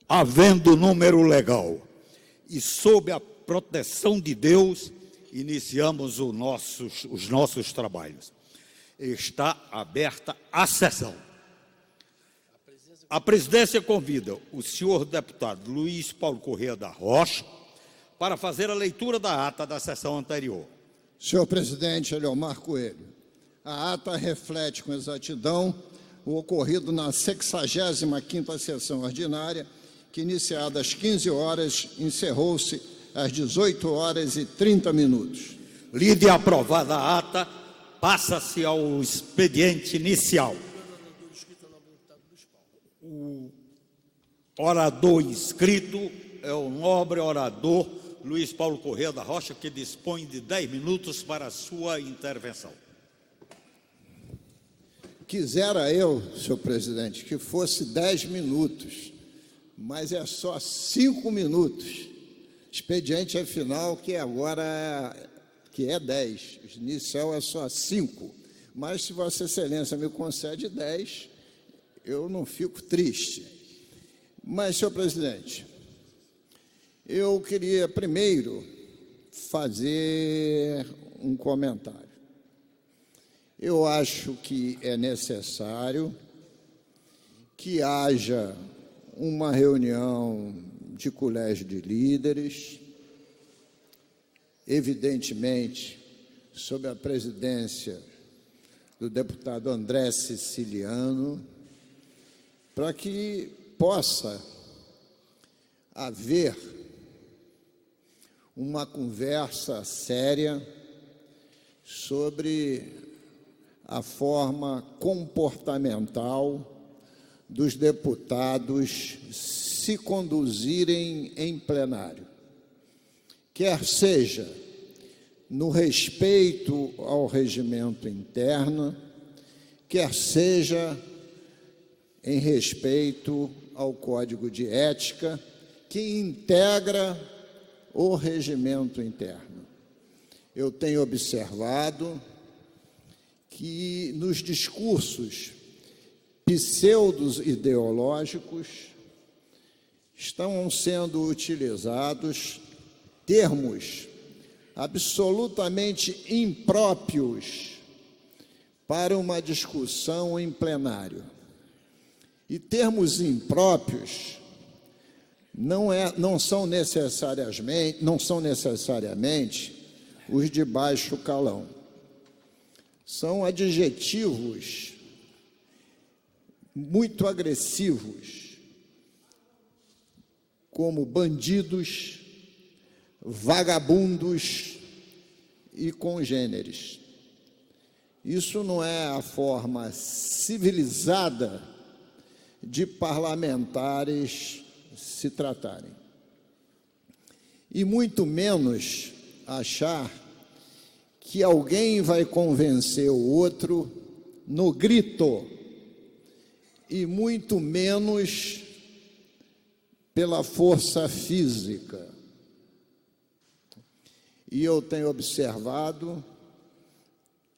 havendo número legal e sob a proteção de Deus, iniciamos os nossos trabalhos. Está aberta a sessão. A presidência convida o senhor deputado Luiz Paulo Corrêa da Rocha para fazer a leitura da ata da sessão anterior. Senhor presidente Eliomar Coelho, a ata reflete com exatidão o ocorrido na 65ª sessão ordinária, que, iniciada às 15 horas, encerrou-se às 18h30. Lida e aprovada a ata, passa-se ao expediente inicial. O orador inscrito é o nobre orador Luiz Paulo Corrêa da Rocha, que dispõe de 10 minutos para a sua intervenção. Quisera eu, senhor presidente, que fosse 10 minutos, mas é só 5 minutos. Expediente é final, que agora que é 10. Inicial é só 5. Mas se Vossa Excelência me concede 10, eu não fico triste. Mas, senhor presidente, eu queria primeiro fazer um comentário. Eu acho que é necessário que haja uma reunião de colégio de líderes, evidentemente, sob a presidência do deputado André Siciliano, para que possa haver uma conversa séria sobre a forma comportamental dos deputados se conduzirem em plenário, quer seja no respeito ao regimento interno, quer seja em respeito ao Código de Ética, que integra o regimento interno. Eu tenho observado que nos discursos pseudos ideológicos estão sendo utilizados termos absolutamente impróprios para uma discussão em plenário. E termos impróprios não são necessariamente os de baixo calão. São adjetivos muito agressivos, como bandidos, vagabundos e congêneres. Isso não é a forma civilizada de parlamentares se tratarem. E muito menos achar que alguém vai convencer o outro no grito, e muito menos pela força física. E eu tenho observado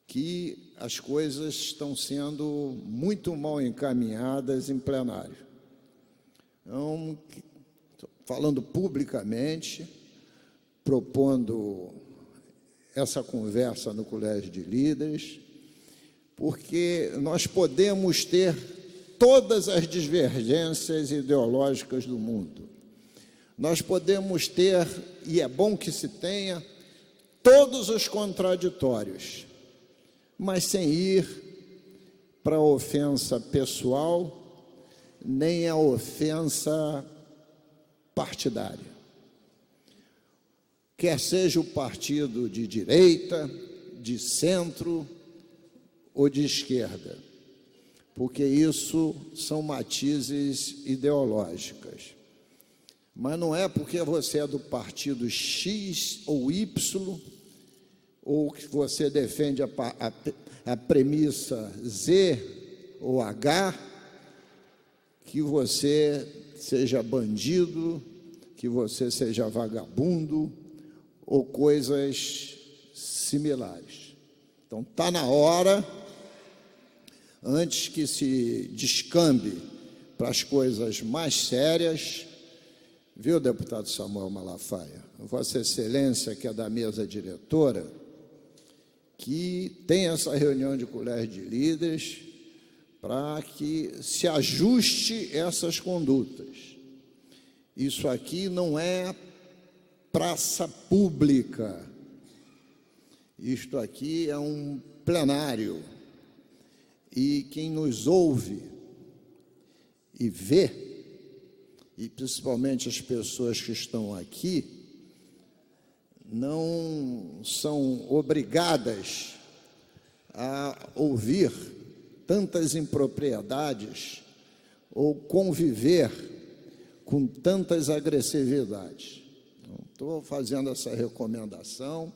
que as coisas estão sendo muito mal encaminhadas em plenário. Então, falando publicamente, propondo essa conversa no Colégio de Líderes, porque nós podemos ter todas as divergências ideológicas do mundo. Nós podemos ter, e é bom que se tenha, todos os contraditórios, mas sem ir para a ofensa pessoal, nem a ofensa partidária. Quer seja o partido de direita, de centro ou de esquerda, porque isso são matizes ideológicas. Mas não é porque você é do partido X ou Y, ou que você defende a premissa Z ou H, que você seja bandido, que você seja vagabundo, ou coisas similares. Então, está na hora, antes que se descambe para as coisas mais sérias, Viu, deputado Samuel Malafaia? Vossa Excelência, que é da mesa diretora, que tem essa reunião de colégio de líderes para que se ajuste essas condutas. Isso aqui não é praça pública. Isto aqui é um plenário. E quem nos ouve e vê, e principalmente as pessoas que estão aqui, não são obrigadas a ouvir tantas impropriedades ou conviver com tantas agressividades. Estou fazendo essa recomendação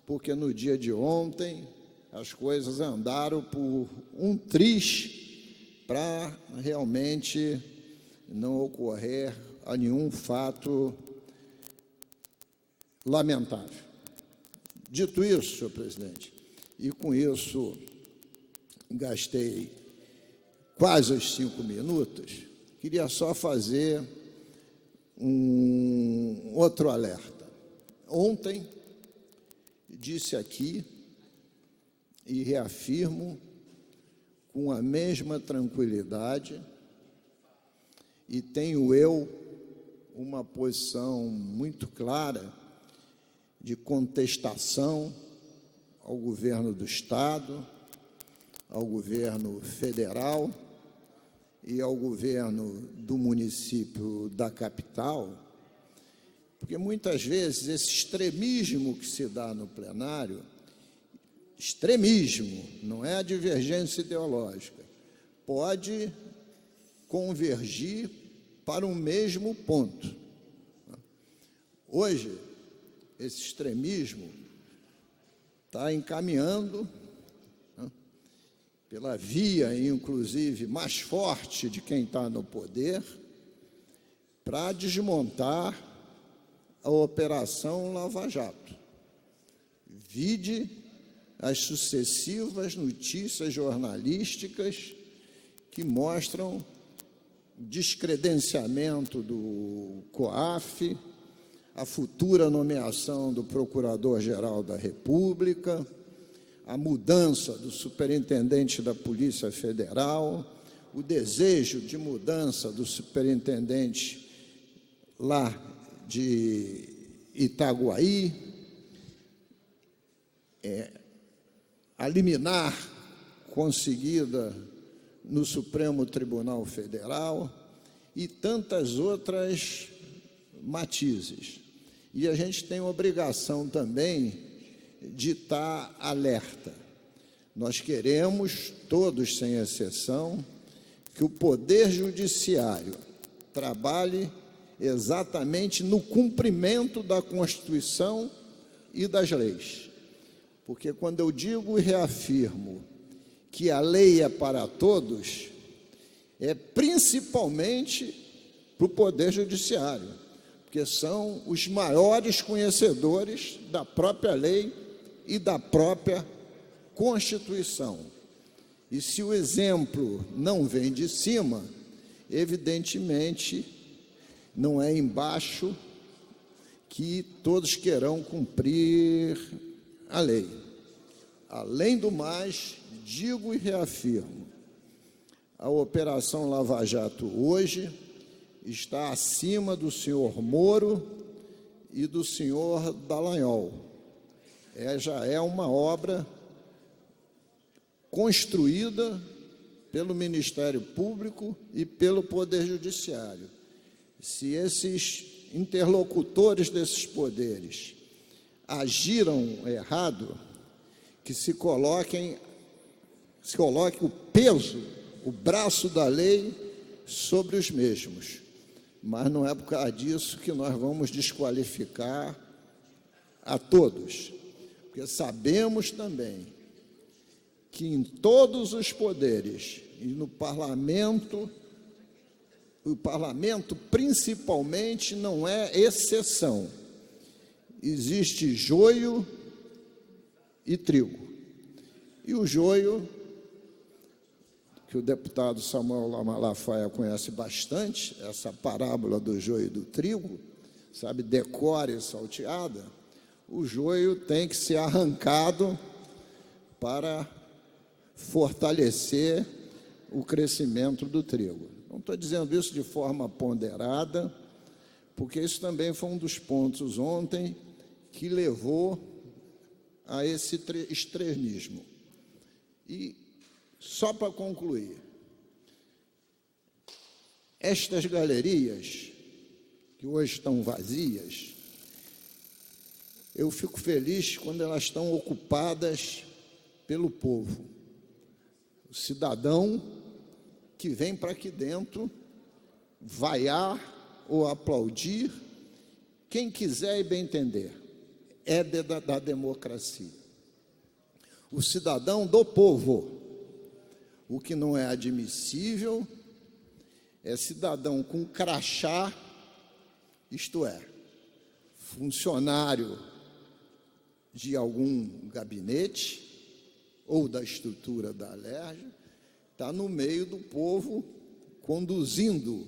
porque no dia de ontem as coisas andaram por um triz para realmente não ocorrer a nenhum fato lamentável. Dito isso, senhor presidente, e com isso gastei quase os 5 minutos, queria só fazer um outro alerta. Ontem disse aqui, e reafirmo com a mesma tranquilidade, e tenho eu uma posição muito clara de contestação ao governo do Estado, ao governo federal e ao governo do município da capital, porque muitas vezes esse extremismo que se dá no plenário, extremismo, não é a divergência ideológica, pode convergir para um mesmo ponto. Hoje, esse extremismo está encaminhando, pela via, inclusive, mais forte de quem está no poder, para desmontar a Operação Lava Jato. Vide as sucessivas notícias jornalísticas que mostram descredenciamento do COAF, a futura nomeação do Procurador-Geral da República, a mudança do superintendente da Polícia Federal, o desejo de mudança do superintendente lá de Itaguaí, a liminar conseguida no Supremo Tribunal Federal e tantas outras matizes. E a gente tem obrigação também de estar alerta. Nós queremos, todos sem exceção, que o Poder Judiciário trabalhe exatamente no cumprimento da Constituição e das leis. Porque quando eu digo e reafirmo que a lei é para todos, é principalmente para o Poder Judiciário, porque são os maiores conhecedores da própria lei e da própria Constituição. E se o exemplo não vem de cima, evidentemente não é embaixo que todos querão cumprir a lei. Além do mais, digo e reafirmo, a Operação Lava Jato hoje está acima do senhor Moro e do senhor Dallagnol. Já é uma obra construída pelo Ministério Público e pelo Poder Judiciário. Se esses interlocutores desses poderes agiram errado, que se coloque o peso, o braço da lei sobre os mesmos. Mas não é por causa disso que nós vamos desqualificar a todos, porque sabemos também que em todos os poderes e no parlamento, o parlamento principalmente não é exceção. Existe joio e trigo. E o joio que o deputado Samuel Malafaia conhece bastante, essa parábola do joio e do trigo, sabe, decore salteada, o joio tem que ser arrancado para fortalecer o crescimento do trigo. Não estou dizendo isso de forma ponderada, porque isso também foi um dos pontos ontem que levou a esse extremismo. E, só para concluir, estas galerias, que hoje estão vazias, eu fico feliz quando elas estão ocupadas pelo povo. O cidadão que vem para aqui dentro vaiar ou aplaudir, quem quiser e bem entender, é da democracia. O cidadão do povo. O que não é admissível é cidadão com crachá, isto é, funcionário de algum gabinete ou da estrutura da Alerj, está no meio do povo conduzindo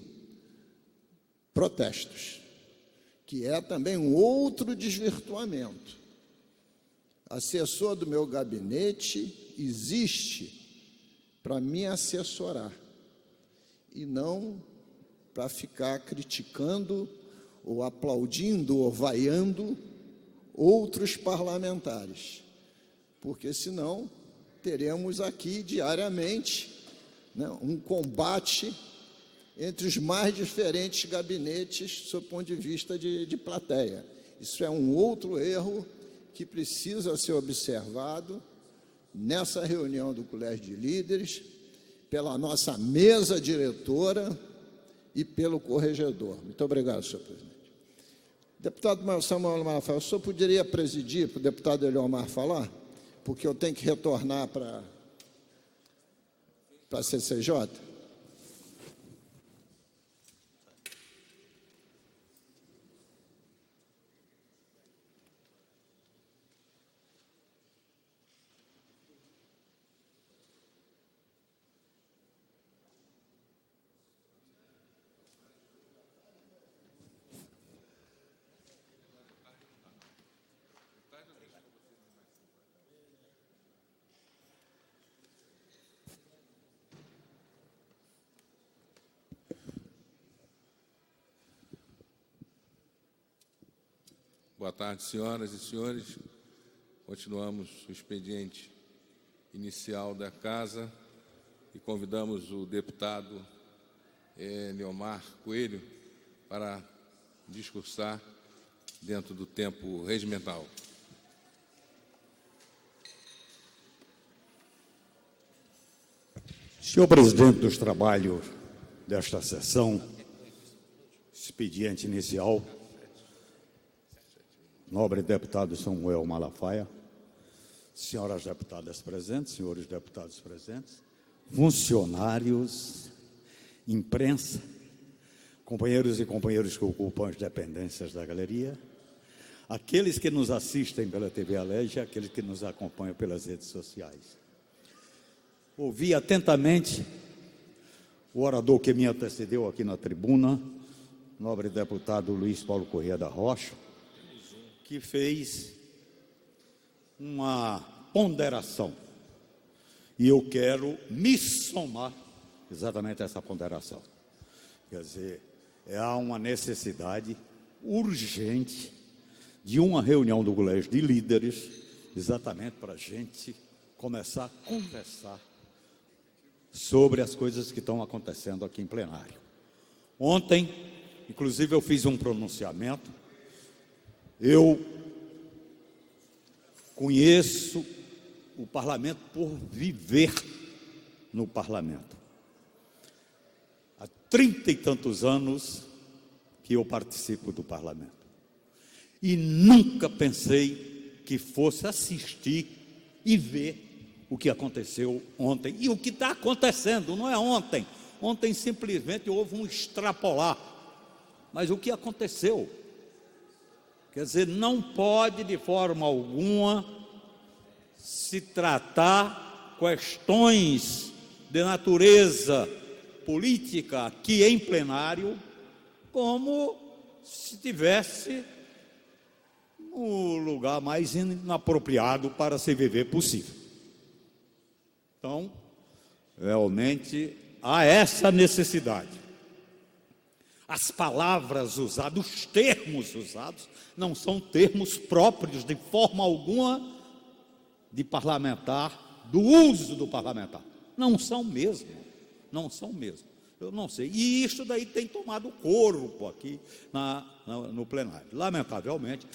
protestos, que é também um outro desvirtuamento. Assessor do meu gabinete existe para me assessorar e não para ficar criticando ou aplaudindo ou vaiando outros parlamentares, porque senão teremos aqui diariamente, né, um combate entre os mais diferentes gabinetes sob o ponto de vista de plateia. Isso é um outro erro que precisa ser observado nessa reunião do Colégio de Líderes, pela nossa mesa diretora e pelo corregedor. Muito obrigado, senhor presidente. Deputado Samuel Malafaia, o senhor poderia presidir para o deputado Eliomar falar? Porque eu tenho que retornar para a CCJ. Boa tarde, senhoras e senhores. Continuamos o expediente inicial da Casa e convidamos o deputado Eliomar Coelho para discursar dentro do tempo regimental. Senhor presidente dos trabalhos desta sessão, expediente inicial, nobre deputado Samuel Malafaia, senhoras deputadas presentes, senhores deputados presentes, funcionários, imprensa, companheiros e companheiras que ocupam as dependências da galeria, aqueles que nos assistem pela TV Alerj e aqueles que nos acompanham pelas redes sociais. Ouvi atentamente o orador que me antecedeu aqui na tribuna, nobre deputado Luiz Paulo Corrêa da Rocha, que fez uma ponderação. E eu quero me somar exatamente a essa ponderação. Quer dizer, há uma necessidade urgente de uma reunião do Colégio de Líderes, exatamente para a gente começar a conversar sobre as coisas que estão acontecendo aqui em plenário. Ontem, inclusive, eu fiz um pronunciamento. Eu conheço o parlamento por viver no parlamento. Há 30 e tantos anos que eu participo do parlamento. E nunca pensei que fosse assistir e ver o que aconteceu ontem. E o que está acontecendo, não é ontem. Ontem simplesmente houve um extrapolar. Mas o que aconteceu? Quer dizer, não pode de forma alguma se tratar questões de natureza política aqui em plenário, como se tivesse o lugar mais inapropriado para se viver possível. Então, realmente há essa necessidade. As palavras usadas, os termos usados, não são termos próprios de forma alguma de parlamentar, do uso do parlamentar. Não são mesmo, não são mesmo. Eu não sei. E isso daí tem tomado corpo aqui no plenário. Lamentavelmente,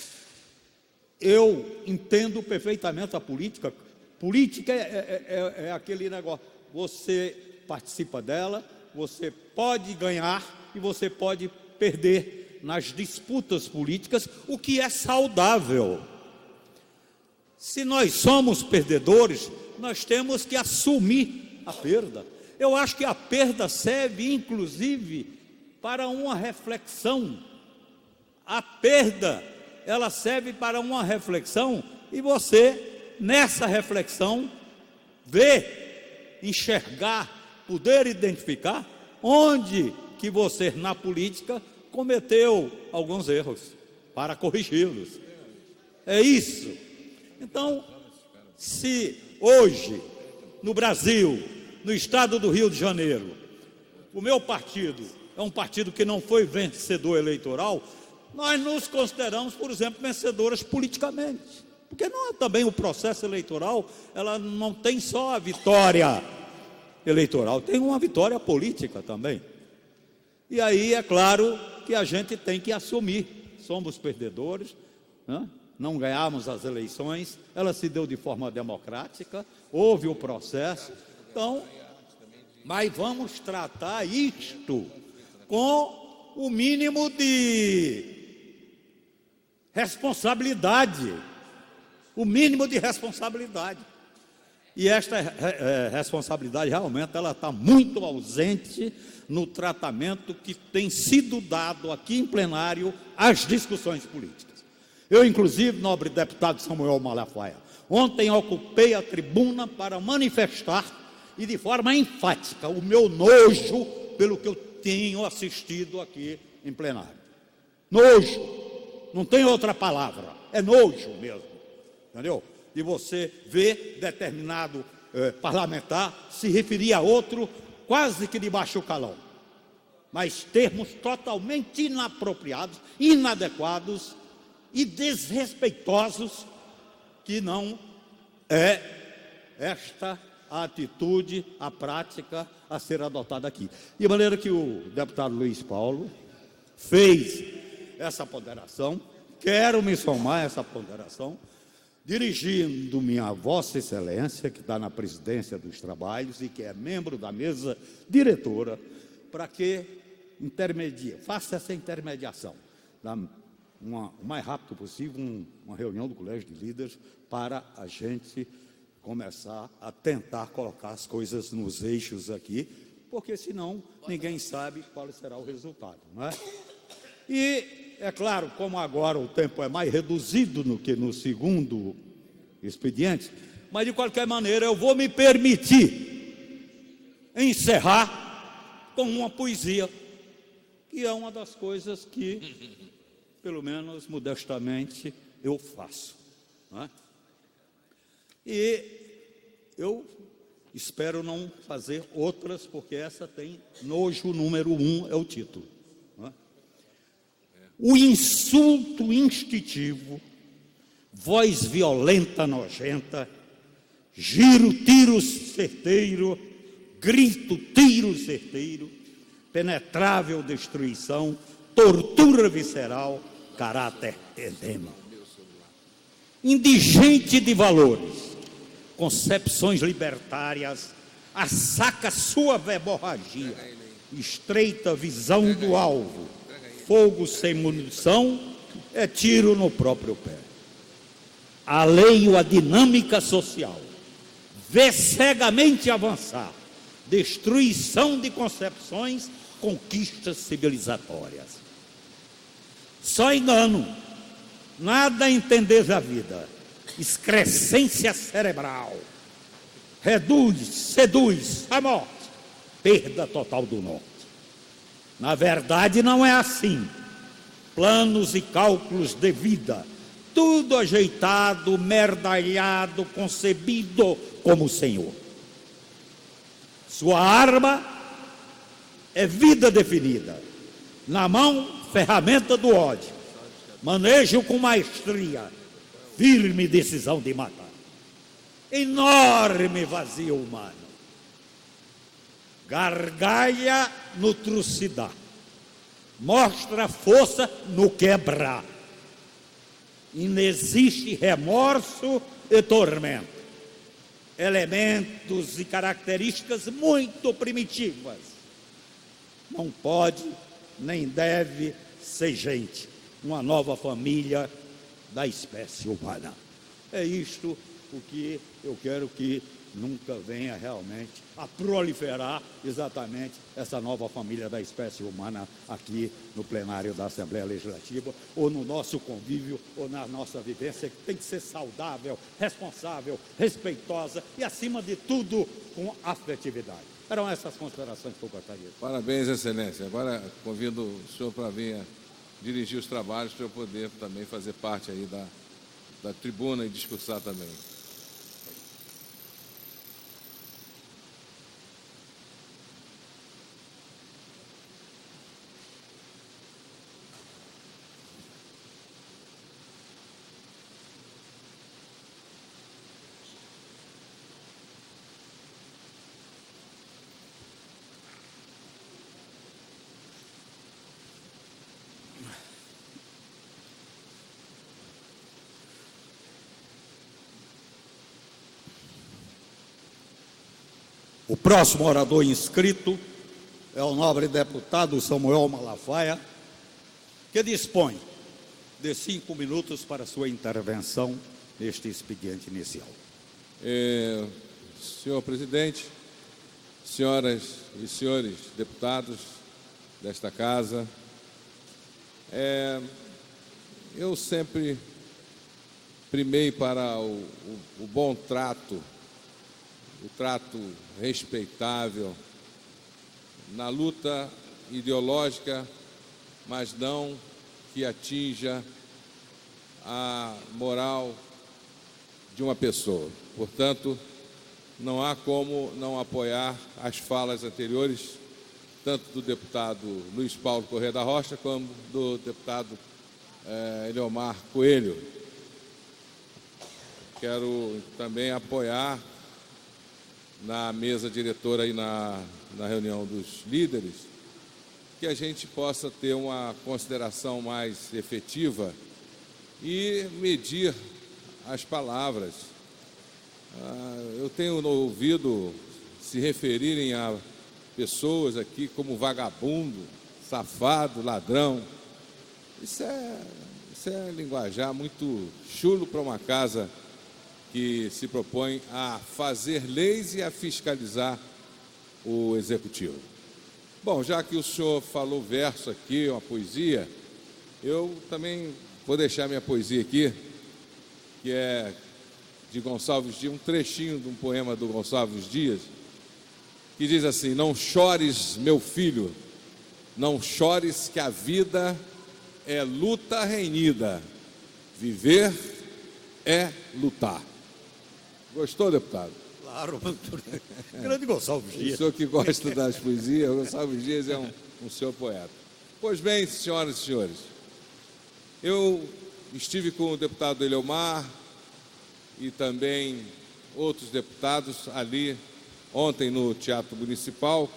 eu entendo perfeitamente a política. Política é aquele negócio, você participa dela, você pode ganhar e você pode perder nas disputas políticas, o que é saudável. Se nós somos perdedores, nós temos que assumir a perda. Eu acho que a perda serve, inclusive, para uma reflexão. A perda, ela serve para uma reflexão, e você, nessa reflexão, ver, enxergar, poder identificar onde que você, na política, cometeu alguns erros, para corrigi-los. É isso. Então, se hoje, no Brasil, no estado do Rio de Janeiro, o meu partido é um partido que não foi vencedor eleitoral, nós nos consideramos, por exemplo, vencedores politicamente. Porque não é também o processo eleitoral, ela não tem só a vitória eleitoral, tem uma vitória política também. E aí é claro que a gente tem que assumir, somos perdedores, né? Não ganhamos as eleições, ela se deu de forma democrática, houve o processo, então, mas vamos tratar isto com o mínimo de responsabilidade, o mínimo de responsabilidade. E esta responsabilidade realmente ela está muito ausente no tratamento que tem sido dado aqui em plenário às discussões políticas. Eu, inclusive, nobre deputado Samuel Malafaia, ontem ocupei a tribuna para manifestar e de forma enfática o meu nojo pelo que eu tenho assistido aqui em plenário. Nojo, não tem outra palavra, é nojo mesmo, entendeu? E você vê determinado parlamentar se referir a outro quase que de baixo calão, mas termos totalmente inapropriados, inadequados e desrespeitosos, que não é esta a atitude, a prática a ser adotada aqui. De maneira que o deputado Luiz Paulo fez essa ponderação, quero me somar a essa ponderação, dirigindo-me a Vossa Excelência, que está na presidência dos trabalhos e que é membro da mesa diretora, para que faça essa intermediação, o mais rápido possível, uma reunião do Colégio de Líderes, para a gente começar a tentar colocar as coisas nos eixos aqui, porque senão ninguém sabe qual será o resultado, não é? E, é claro, como agora o tempo é mais reduzido do que no segundo expediente, mas de qualquer maneira eu vou me permitir encerrar com uma poesia, que é uma das coisas que, pelo menos modestamente, eu faço, não é? E eu espero não fazer outras, porque essa tem nojo número 1, é o título. Não é? O insulto instintivo, voz violenta, nojenta, giro, tiro certeiro, grito, tiro certeiro, penetrável destruição, tortura visceral, caráter edema. Indigente de valores, concepções libertárias, assaca sua verborragia, estreita visão do alvo, fogo sem munição, é tiro no próprio pé. Alheio à dinâmica social, vê cegamente avançar, destruição de concepções, conquistas civilizatórias. Só engano, nada entender da vida, excrescência cerebral, seduz a morte, perda total do norte. Na verdade, não é assim. Planos e cálculos de vida, tudo ajeitado, merdalhado, concebido como o Senhor. Sua arma é vida definida. Na mão, ferramenta do ódio. Manejo com maestria, firme decisão de matar. Enorme vazio humano. Gargalha no trucidar. Mostra força no quebrar. Inexiste remorso e tormento. Elementos e características muito primitivas. Não pode nem deve ser gente. Uma nova família da espécie humana. É isto o que eu quero que nunca venha realmente a proliferar exatamente essa nova família da espécie humana aqui no plenário da Assembleia Legislativa, ou no nosso convívio, ou na nossa vivência, que tem que ser saudável, responsável, respeitosa e, acima de tudo, com afetividade. Eram essas considerações que eu gostaria. Parabéns, Excelência. Agora convido o senhor para vir dirigir os trabalhos, para eu poder também fazer parte aí da tribuna e discursar também. O próximo orador inscrito é o nobre deputado Samuel Malafaia, que dispõe de 5 minutos para sua intervenção neste expediente inicial. Senhor presidente, senhoras e senhores deputados desta casa, eu sempre primei para o bom trato, o trato respeitável, na luta ideológica, mas não que atinja a moral de uma pessoa. Portanto, não há como não apoiar as falas anteriores, tanto do deputado Luiz Paulo Corrêa da Rocha, como do deputado Eliomar Coelho. Quero também apoiar na mesa diretora e na reunião dos líderes, que a gente possa ter uma consideração mais efetiva e medir as palavras. Eu tenho ouvido se referirem a pessoas aqui como vagabundo, safado, ladrão. Isso é linguajar muito chulo para uma casa que se propõe a fazer leis e a fiscalizar o executivo. Bom, já que o senhor falou verso aqui, uma poesia, eu também vou deixar minha poesia aqui, que é de Gonçalves Dias, um trechinho de um poema do Gonçalves Dias, que diz assim: não chores, meu filho, não chores, que a vida é luta renhida, viver é lutar. Gostou, deputado? Claro, grande Gonçalves Dias. O senhor que gosta das poesias, o Gonçalves Dias é um senhor poeta. Pois bem, senhoras e senhores, eu estive com o deputado Eliomar e também outros deputados ali ontem no Teatro Municipal,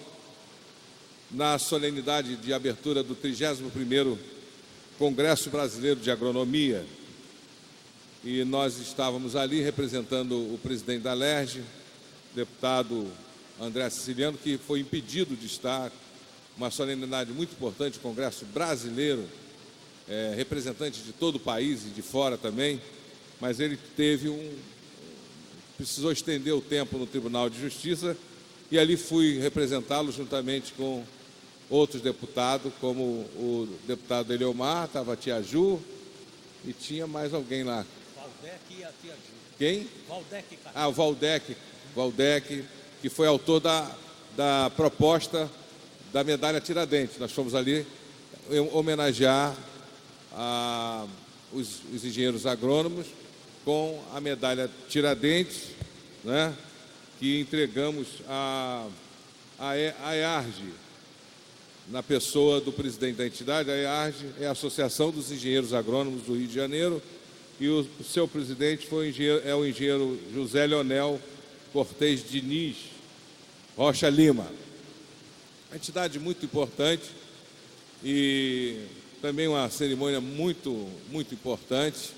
na solenidade de abertura do 31º Congresso Brasileiro de Agronomia. E nós estávamos ali representando o presidente da LERJ, deputado André Siciliano, que foi impedido de estar, uma solenidade muito importante, Congresso Brasileiro, representante de todo o país e de fora também, mas ele precisou estender o tempo no Tribunal de Justiça, e ali fui representá-lo juntamente com outros deputados, como o deputado Eliomar, estava a tia Ju, e tinha mais alguém lá. Valdec e a tia Ju. Quem? Valdec. O Valdec, Waldeck, que foi autor da proposta da medalha Tiradentes. Nós fomos ali homenagear os engenheiros agrônomos com a medalha Tiradentes, né, que entregamos à EARG, na pessoa do presidente da entidade. A EARG é a Associação dos Engenheiros Agrônomos do Rio de Janeiro, e o seu presidente é o engenheiro José Leonel Cortez Diniz Rocha Lima. Uma entidade muito importante e também uma cerimônia muito importante.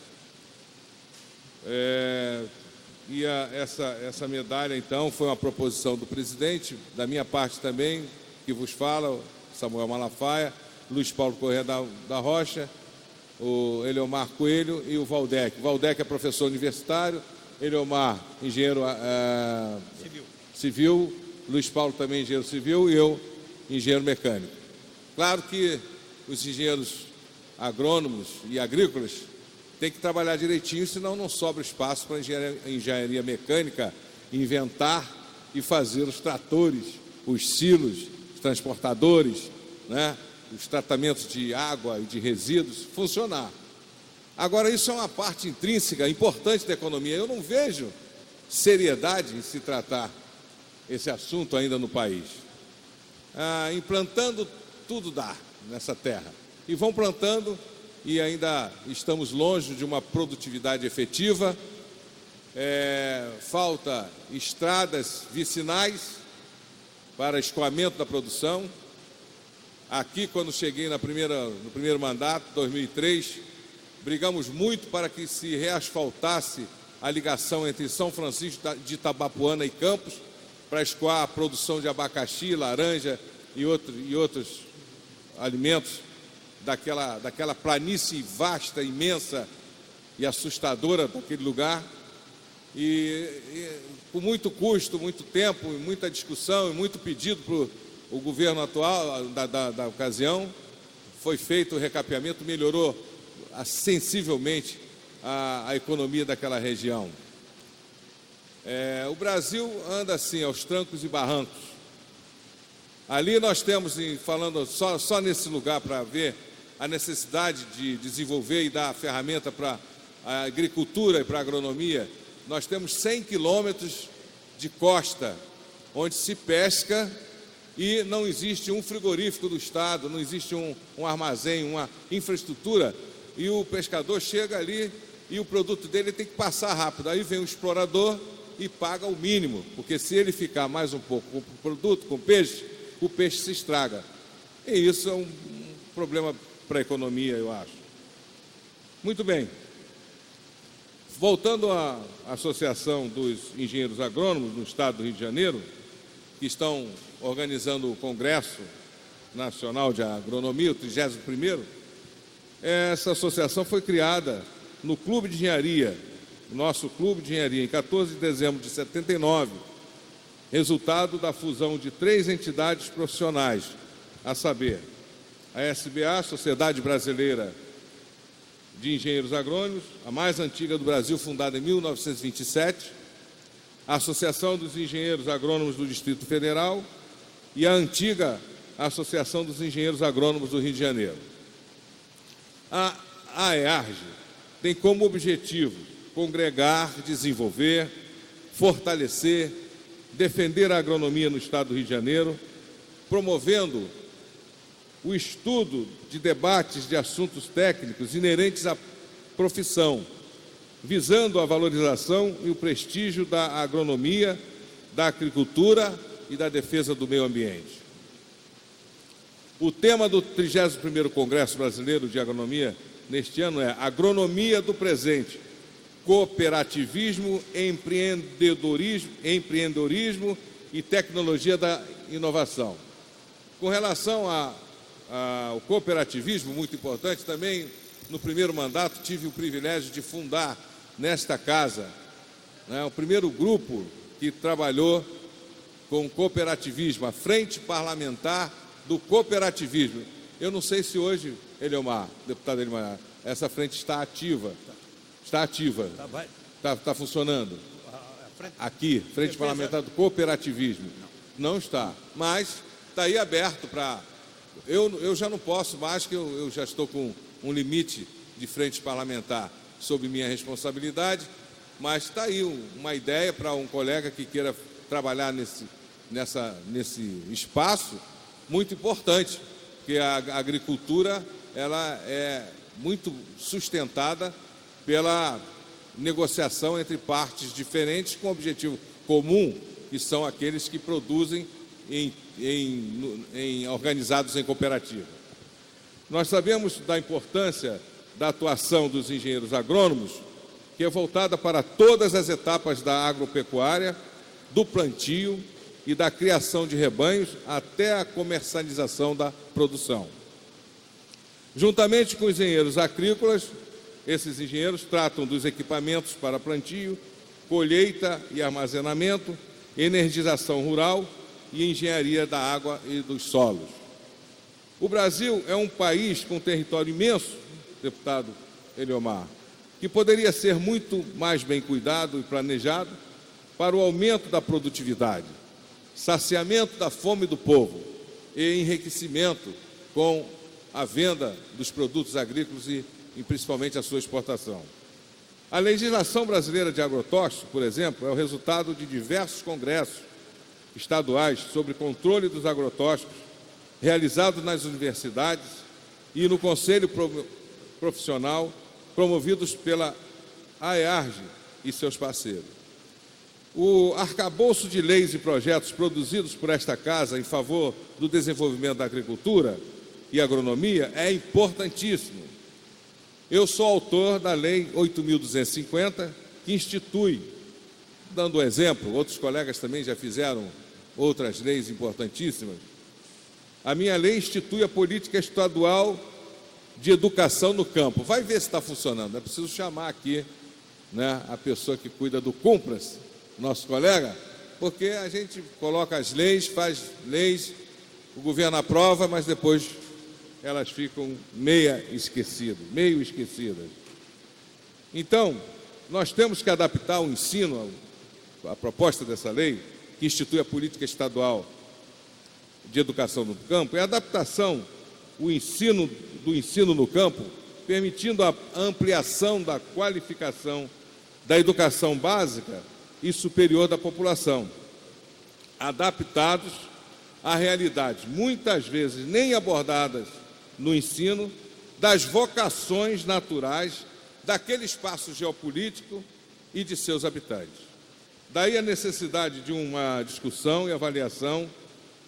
Essa medalha, então, foi uma proposição do presidente, da minha parte também, que vos fala, Samuel Malafaia, Luiz Paulo Corrêa da Rocha, o Eleomar Coelho e o Waldeck. O Waldeck é professor universitário, Eleomar, engenheiro civil, Luiz Paulo também engenheiro civil e eu, engenheiro mecânico. Claro que os engenheiros agrônomos e agrícolas têm que trabalhar direitinho, senão não sobra espaço para a engenharia mecânica inventar e fazer os tratores, os silos, os transportadores, né, os tratamentos de água e de resíduos funcionar. Agora, isso é uma parte intrínseca, importante da economia. Eu não vejo seriedade em se tratar esse assunto ainda no país. Implantando, tudo dá nessa terra. E vão plantando e ainda estamos longe de uma produtividade efetiva. Falta estradas vicinais para escoamento da produção. Aqui, quando cheguei no primeiro mandato, 2003, brigamos muito para que se reasfaltasse a ligação entre São Francisco de Itabapoana e Campos, para escoar a produção de abacaxi, laranja e outros alimentos daquela planície vasta, imensa e assustadora daquele lugar. E com muito custo, muito tempo, muita discussão e muito pedido para o governo atual da ocasião, foi feito o recapeamento, melhorou sensivelmente a economia daquela região. O Brasil anda assim, aos trancos e barrancos. Ali nós temos, falando só nesse lugar para ver a necessidade de desenvolver e dar ferramenta para a agricultura e para a agronomia, nós temos 100 quilômetros de costa, onde se pesca e não existe um frigorífico do Estado, não existe um armazém, uma infraestrutura, e o pescador chega ali e o produto dele tem que passar rápido. Aí vem o explorador e paga o mínimo, porque se ele ficar mais um pouco com o produto, com o peixe se estraga. E isso é um problema para a economia, eu acho. Muito bem. Voltando à Associação dos Engenheiros Agrônomos no Estado do Rio de Janeiro, que estão organizando o Congresso Nacional de Agronomia, o 31º, essa associação foi criada no Clube de Engenharia, nosso Clube de Engenharia, em 14 de dezembro de 79, resultado da fusão de 3 entidades profissionais, a saber, a SBA, Sociedade Brasileira de Engenheiros Agrônomos, a mais antiga do Brasil, fundada em 1927, a Associação dos Engenheiros Agrônomos do Distrito Federal e a antiga Associação dos Engenheiros Agrônomos do Rio de Janeiro. A EARG tem como objetivo congregar, desenvolver, fortalecer, defender a agronomia no Estado do Rio de Janeiro, promovendo o estudo de debates de assuntos técnicos inerentes à profissão, visando a valorização e o prestígio da agronomia, da agricultura e da defesa do meio ambiente. O tema do 31º Congresso Brasileiro de Agronomia neste ano é Agronomia do Presente, Cooperativismo, Empreendedorismo e Tecnologia da Inovação. Com relação ao cooperativismo, muito importante, também no primeiro mandato tive o privilégio de fundar nesta casa, o primeiro grupo que trabalhou com cooperativismo, a Frente Parlamentar do Cooperativismo. Eu não sei se hoje, Eleomar, deputado Eleomar, essa frente está ativa. Está ativa. Está funcionando. A aqui, Frente Parlamentar do Cooperativismo. Não está, mas está aí aberto para... Eu já não posso mais, que eu já estou com um limite de frente parlamentar sob minha responsabilidade, mas está aí uma ideia para um colega que queira trabalhar nesse espaço muito importante, porque a agricultura ela é muito sustentada pela negociação entre partes diferentes com objetivo comum, que são aqueles que produzem organizados em cooperativa. Nós sabemos da importância da atuação dos engenheiros agrônomos, que é voltada para todas as etapas da agropecuária, do plantio e da criação de rebanhos até a comercialização da produção. Juntamente com os engenheiros agrícolas, esses engenheiros tratam dos equipamentos para plantio, colheita e armazenamento, energização rural e engenharia da água e dos solos. O Brasil é um país com território imenso, deputado Eliomar, que poderia ser muito mais bem cuidado e planejado para o aumento da produtividade, saciamento da fome do povo e enriquecimento com a venda dos produtos agrícolas e principalmente a sua exportação. A legislação brasileira de agrotóxicos, por exemplo, é o resultado de diversos congressos estaduais sobre controle dos agrotóxicos realizados nas universidades e no Conselho Profissional promovidos pela AEARJ e seus parceiros. O arcabouço de leis e projetos produzidos por esta Casa em favor do desenvolvimento da agricultura e agronomia é importantíssimo. Eu sou autor da Lei 8.250, que institui, dando um exemplo, outros colegas também já fizeram outras leis importantíssimas. A minha lei institui a política estadual de educação no campo. Vai ver se está funcionando. É preciso chamar aqui, né, a pessoa que cuida do CUMPRAS, nosso colega, porque a gente coloca as leis, faz leis, o governo aprova, mas depois elas ficam meio esquecidas. Então, nós temos que adaptar o ensino, a proposta dessa lei, que institui a política estadual de educação no campo, é a adaptação do ensino no campo, permitindo a ampliação da qualificação da educação básica e superior da população, adaptados a realidades, muitas vezes nem abordadas no ensino, das vocações naturais daquele espaço geopolítico e de seus habitantes. Daí a necessidade de uma discussão e avaliação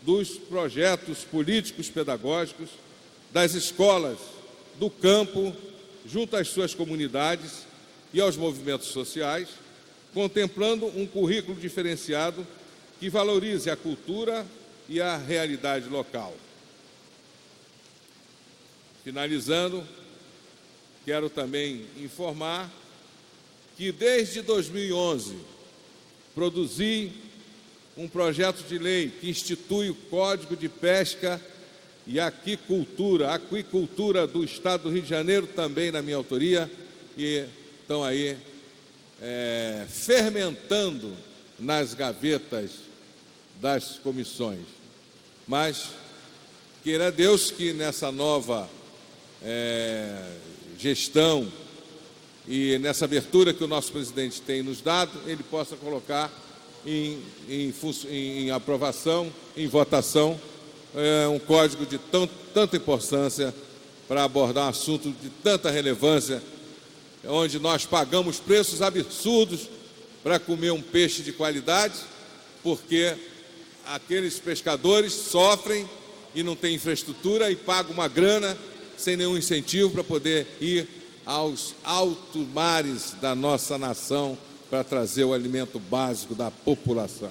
dos projetos políticos pedagógicos das escolas do campo junto às suas comunidades e aos movimentos sociais, contemplando um currículo diferenciado que valorize a cultura e a realidade local. Finalizando, quero também informar que desde 2011 produzi um projeto de lei que institui o Código de Pesca e Aquicultura do Estado do Rio de Janeiro, também na minha autoria, e estão aí fermentando nas gavetas das comissões. Mas queira Deus que nessa nova gestão e nessa abertura que o nosso presidente tem nos dado, ele possa colocar em aprovação, em votação, um código de tanta importância para abordar um assunto de tanta relevância, onde nós pagamos preços absurdos para comer um peixe de qualidade, porque aqueles pescadores sofrem e não têm infraestrutura e pagam uma grana sem nenhum incentivo para poder ir aos altos mares da nossa nação para trazer o alimento básico da população.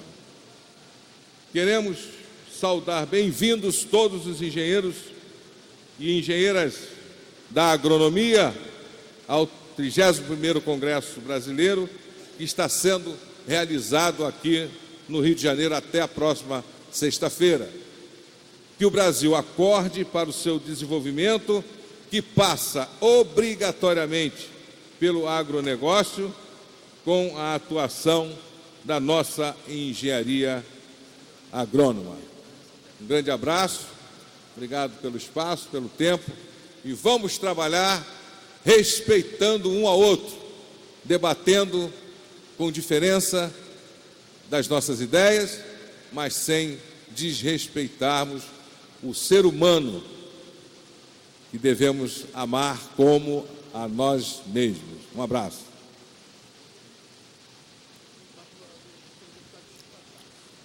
Queremos saudar bem-vindos todos os engenheiros e engenheiras da agronomia ao 31º Congresso Brasileiro, que está sendo realizado aqui no Rio de Janeiro até a próxima sexta-feira. Que o Brasil acorde para o seu desenvolvimento, que passa obrigatoriamente pelo agronegócio, com a atuação da nossa engenharia agrônoma. Um grande abraço, obrigado pelo espaço, pelo tempo, e vamos trabalhar respeitando um ao outro, debatendo com diferença das nossas ideias, mas sem desrespeitarmos o ser humano que devemos amar como a nós mesmos. Um abraço.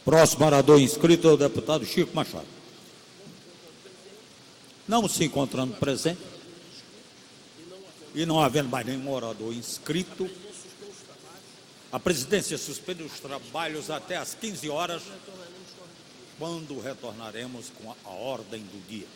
Próximo orador inscrito é o deputado Chico Machado. Não se encontrando presente e não havendo mais nenhum orador inscrito, a presidência suspende os trabalhos até às 15 horas, quando retornaremos com a ordem do dia.